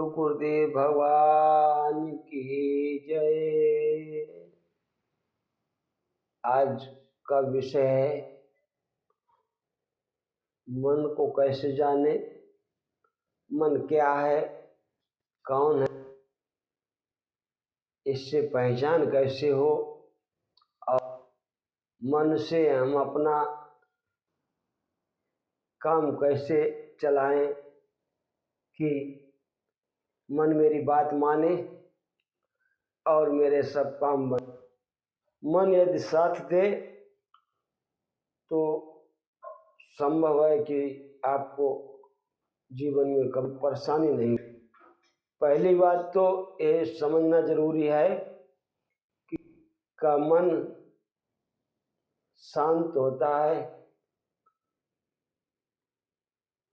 गुरुदेव भगवान की जय। आज का विषय है मन को कैसे जाने, मन क्या है, कौन है, इससे पहचान कैसे हो और मन से हम अपना काम कैसे चलाएं कि मन मेरी बात माने और मेरे सब काम बने। मन यदि साथ दे तो संभव है कि आपको जीवन में कभी परेशानी नहीं। पहली बात तो ये समझना जरूरी है कि का मन शांत होता है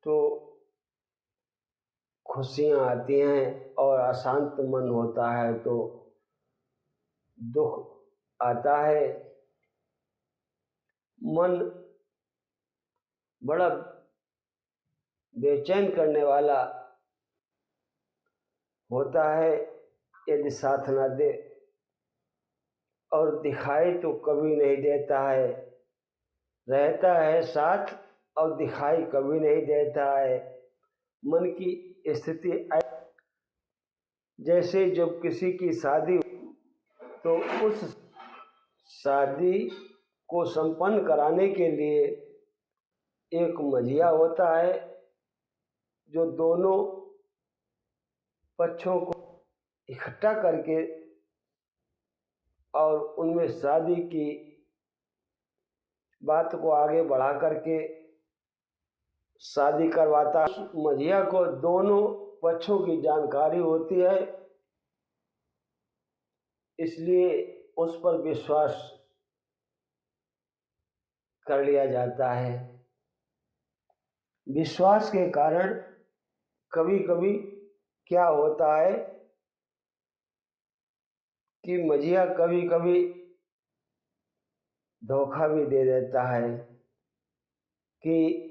तो खुशियाँ आती हैं और अशांत मन होता है तो दुख आता है। मन बड़ा बेचैन करने वाला होता है यदि साथ ना दे, और दिखाई तो कभी नहीं देता है, रहता है साथ और दिखाई कभी नहीं देता है। मन की स्थिति जैसे जब किसी की शादी तो उस शादी को संपन्न कराने के लिए एक मझिया होता है जो दोनों पक्षों को इकट्ठा करके और उनमें शादी की बात को आगे बढ़ा करके शादी करवाता। मझिया को दोनों पक्षों की जानकारी होती है, इसलिए उस पर विश्वास कर लिया जाता है। विश्वास के कारण कभी कभी क्या होता है कि मझिया कभी कभी धोखा भी दे देता है कि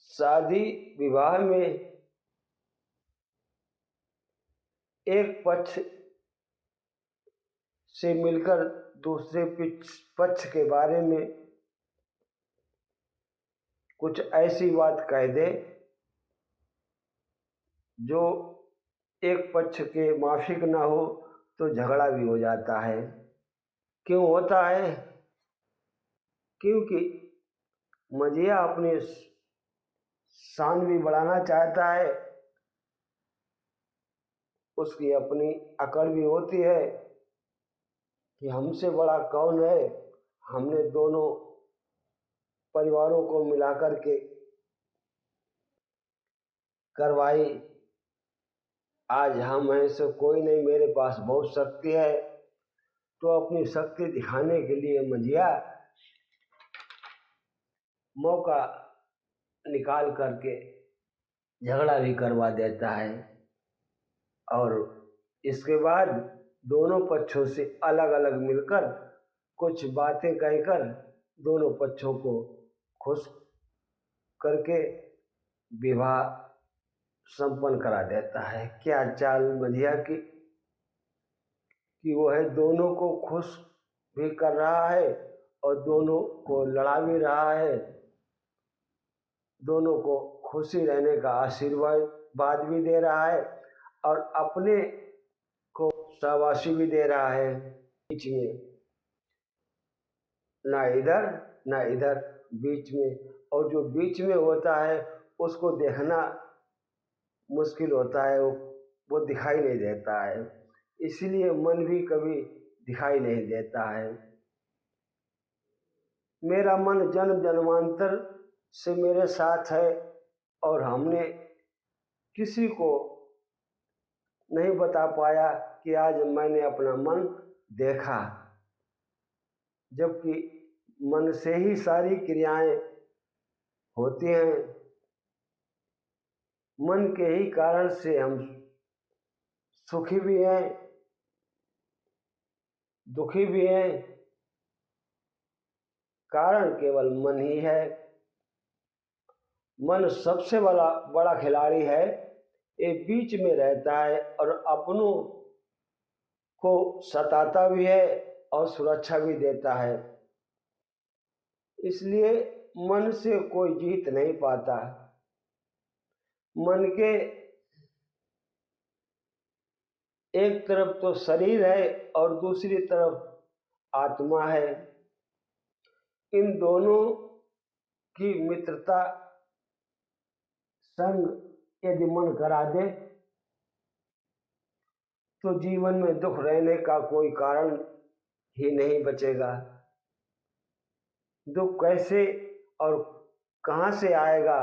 शादी विवाह में एक पक्ष से मिलकर दूसरे पक्ष के बारे में कुछ ऐसी बात कह दे जो एक पक्ष के माफिक ना हो तो झगड़ा भी हो जाता है। क्यों होता है? क्योंकि मझिया अपनी शान भी बढ़ाना चाहता है, उसकी अपनी अकड़ भी होती है कि हमसे बड़ा कौन है। हमने दोनों परिवारों को मिलाकर के करवाई, आज हम हैं सो कोई नहीं, मेरे पास बहुत शक्ति है। तो अपनी शक्ति दिखाने के लिए मझिया मौका निकाल करके झगड़ा भी करवा देता है और इसके बाद दोनों पक्षों से अलग अलग मिलकर कुछ बातें कहकर दोनों पक्षों को खुश करके विवाह संपन्न करा देता है। क्या चाल मझिया की कि वो है दोनों को खुश भी कर रहा है और दोनों को लड़ा भी रहा है, दोनों को खुशी रहने का आशीर्वाद भी दे रहा है और अपने को शाबाशी भी दे रहा है। बीच में ना इधर ना इधर, बीच में, और जो बीच में होता है उसको देखना मुश्किल होता है, वो दिखाई नहीं देता है, इसलिए मन भी कभी दिखाई नहीं देता है। मेरा मन जन्म जन्मांतर से मेरे साथ है और हमने किसी को नहीं बता पाया कि आज मैंने अपना मन देखा, जबकि मन से ही सारी क्रियाएं होती हैं। मन के ही कारण से हम सुखी भी हैं, दुखी भी हैं, कारण केवल मन ही है। मन सबसे बड़ा खिलाड़ी है ये बीच में रहता है और अपनों को सताता भी है और सुरक्षा भी देता है। इसलिए मन से कोई जीत नहीं पाता। मन के एक तरफ तो शरीर है और दूसरी तरफ आत्मा है। इन दोनों की मित्रता संग यदि मन करा दे तो जीवन में दुख रहने का कोई कारण ही नहीं बचेगा। दुख कैसे और कहाँ से आएगा,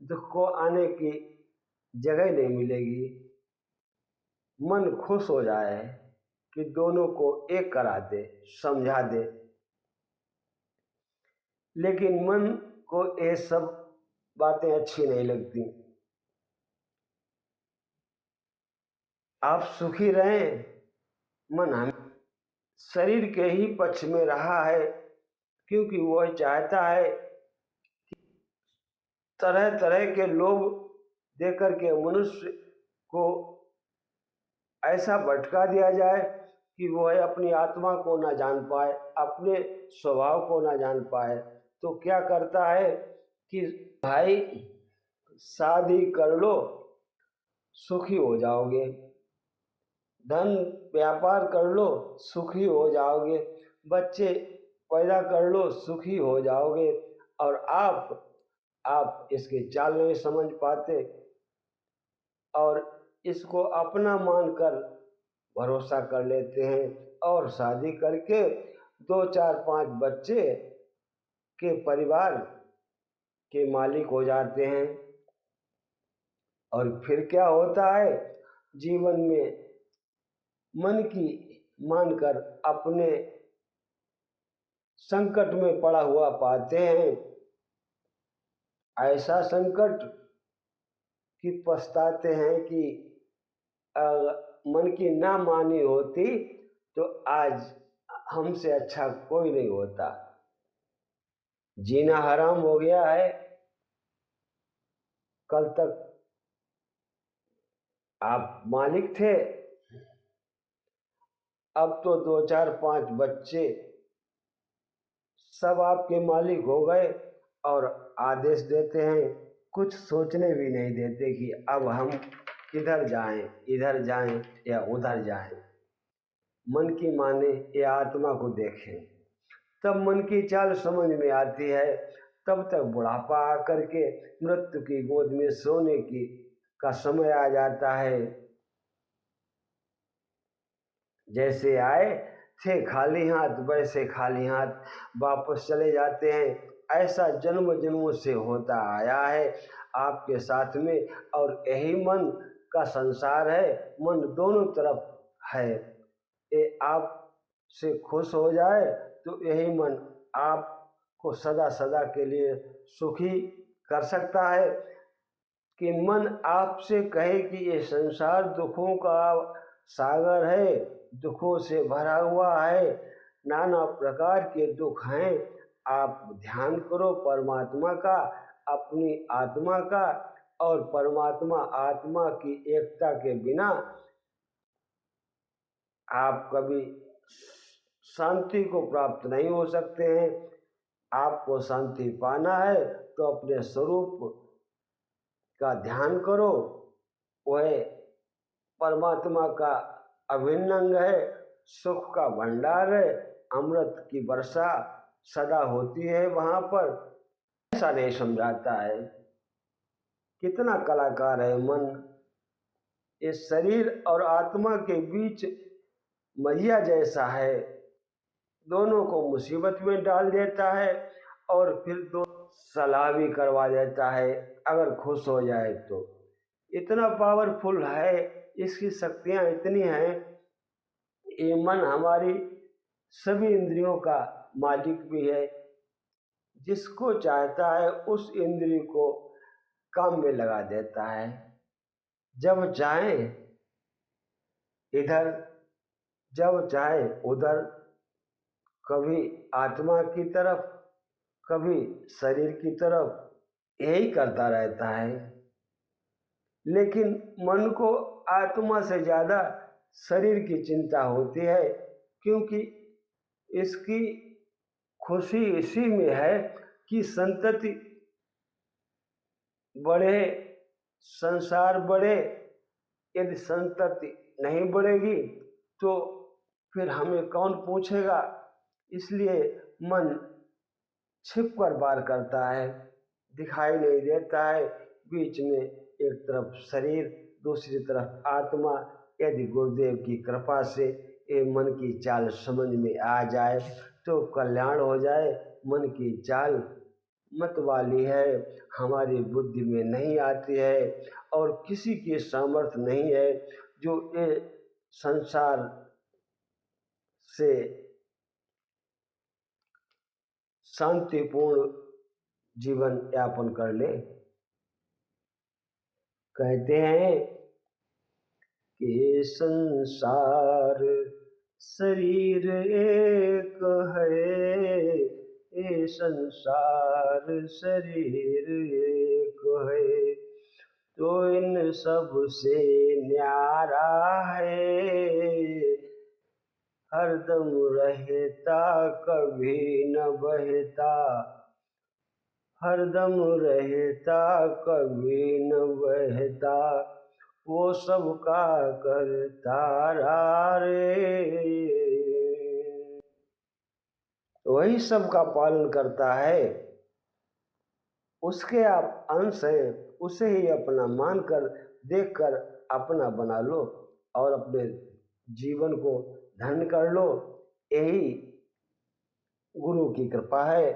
दुख को आने की जगह नहीं मिलेगी। मन खुश हो जाए कि दोनों को एक करा दे, समझा दे। लेकिन मन को ये सब बातें अच्छी नहीं लगती। आप सुखी रहें, मन हम शरीर के ही पक्ष में रहा है, क्योंकि वह चाहता है तरह तरह के लोभ देकर के मनुष्य को ऐसा भटका दिया जाए कि वह अपनी आत्मा को ना जान पाए, अपने स्वभाव को ना जान पाए। तो क्या करता है कि भाई शादी कर लो, सुखी हो जाओगे, धन व्यापार कर लो, सुखी हो जाओगे, बच्चे पैदा कर लो, सुखी हो जाओगे। और आप इसकी चाल नहीं समझ पाते और इसको अपना मानकर भरोसा कर लेते हैं और शादी करके 2 4 5 बच्चे के परिवार के मालिक हो जाते हैं। और फिर क्या होता है, जीवन में मन की मानकर अपने संकट में पड़ा हुआ पाते हैं। ऐसा संकट कि पछताते हैं कि मन की ना मानी होती तो आज हमसे अच्छा कोई नहीं होता। जीना हराम हो गया है। कल तक आप मालिक थे, अब तो 2 4 5 बच्चे सब आपके मालिक हो गए और आदेश देते हैं, कुछ सोचने भी नहीं देते कि अब हम किधर जाएं, इधर जाएं या उधर जाएं। मन की माने या आत्मा को देखें, तब मन की चाल समझ में आती है। तब तक बुढ़ापा आकर के मृत्यु की गोद में सोने की का समय आ जाता है। जैसे आए थे खाली हाथ, वैसे खाली हाथ वापस चले जाते हैं। ऐसा जन्म जन्मों से होता आया है आपके साथ में, और यही मन का संसार है। मन दोनों तरफ है। ये आप से खुश हो जाए तो यही मन आपको सदा सदा के लिए सुखी कर सकता है। कि मन आपसे कहे कि ये संसार दुखों का सागर है, दुखों से भरा हुआ है, नाना प्रकार के दुख हैं, आप ध्यान करो परमात्मा का, अपनी आत्मा का। और परमात्मा आत्मा की एकता के बिना आप कभी शांति को प्राप्त नहीं हो सकते हैं। आपको शांति पाना है तो अपने स्वरूप का ध्यान करो। वह परमात्मा का अभिन्न अंग है, सुख का भंडार है, अमृत की वर्षा सदा होती है वहाँ पर। ऐसा नहीं समझाता है। कितना कलाकार है मन। इस शरीर और आत्मा के बीच मैया जैसा है, दोनों को मुसीबत में डाल देता है और फिर दो सलाह भी करवा देता है अगर खुश हो जाए तो। इतना पावरफुल है, इसकी शक्तियाँ इतनी हैं। ये मन हमारी सभी इंद्रियों का मालिक भी है। जिसको चाहता है उस इंद्रिय को काम में लगा देता है। जब चाहे इधर, जब चाहे उधर, कभी आत्मा की तरफ, कभी शरीर की तरफ, यही करता रहता है। लेकिन मन को आत्मा से ज़्यादा शरीर की चिंता होती है, क्योंकि इसकी खुशी इसी में है कि संतति बढ़े, संसार बढ़े। यदि संतति नहीं बढ़ेगी तो फिर हमें कौन पूछेगा। इसलिए मन छिप कर वार करता है, दिखाई नहीं देता है। बीच में एक तरफ शरीर, दूसरी तरफ आत्मा। यदि गुरुदेव की कृपा से ये मन की चाल समझ में आ जाए तो कल्याण हो जाए। मन की चाल मत वाली है, हमारी बुद्धि में नहीं आती है, और किसी की सामर्थ्य नहीं है जो ये संसार से शांतिपूर्ण जीवन यापन कर ले। कहते हैं कि संसार शरीर एक है, ये संसार शरीर एक है, तो इन सब से न्यारा है, हरदम रहता कभी न बहता, हरदम रहता कभी न बहता, वो सबका करता रे। वही सबका पालन करता है, उसके आप अंश हैं, उसे ही अपना मानकर देखकर अपना बना लो और अपने जीवन को धन्य कर लो। यही गुरु की कृपा है।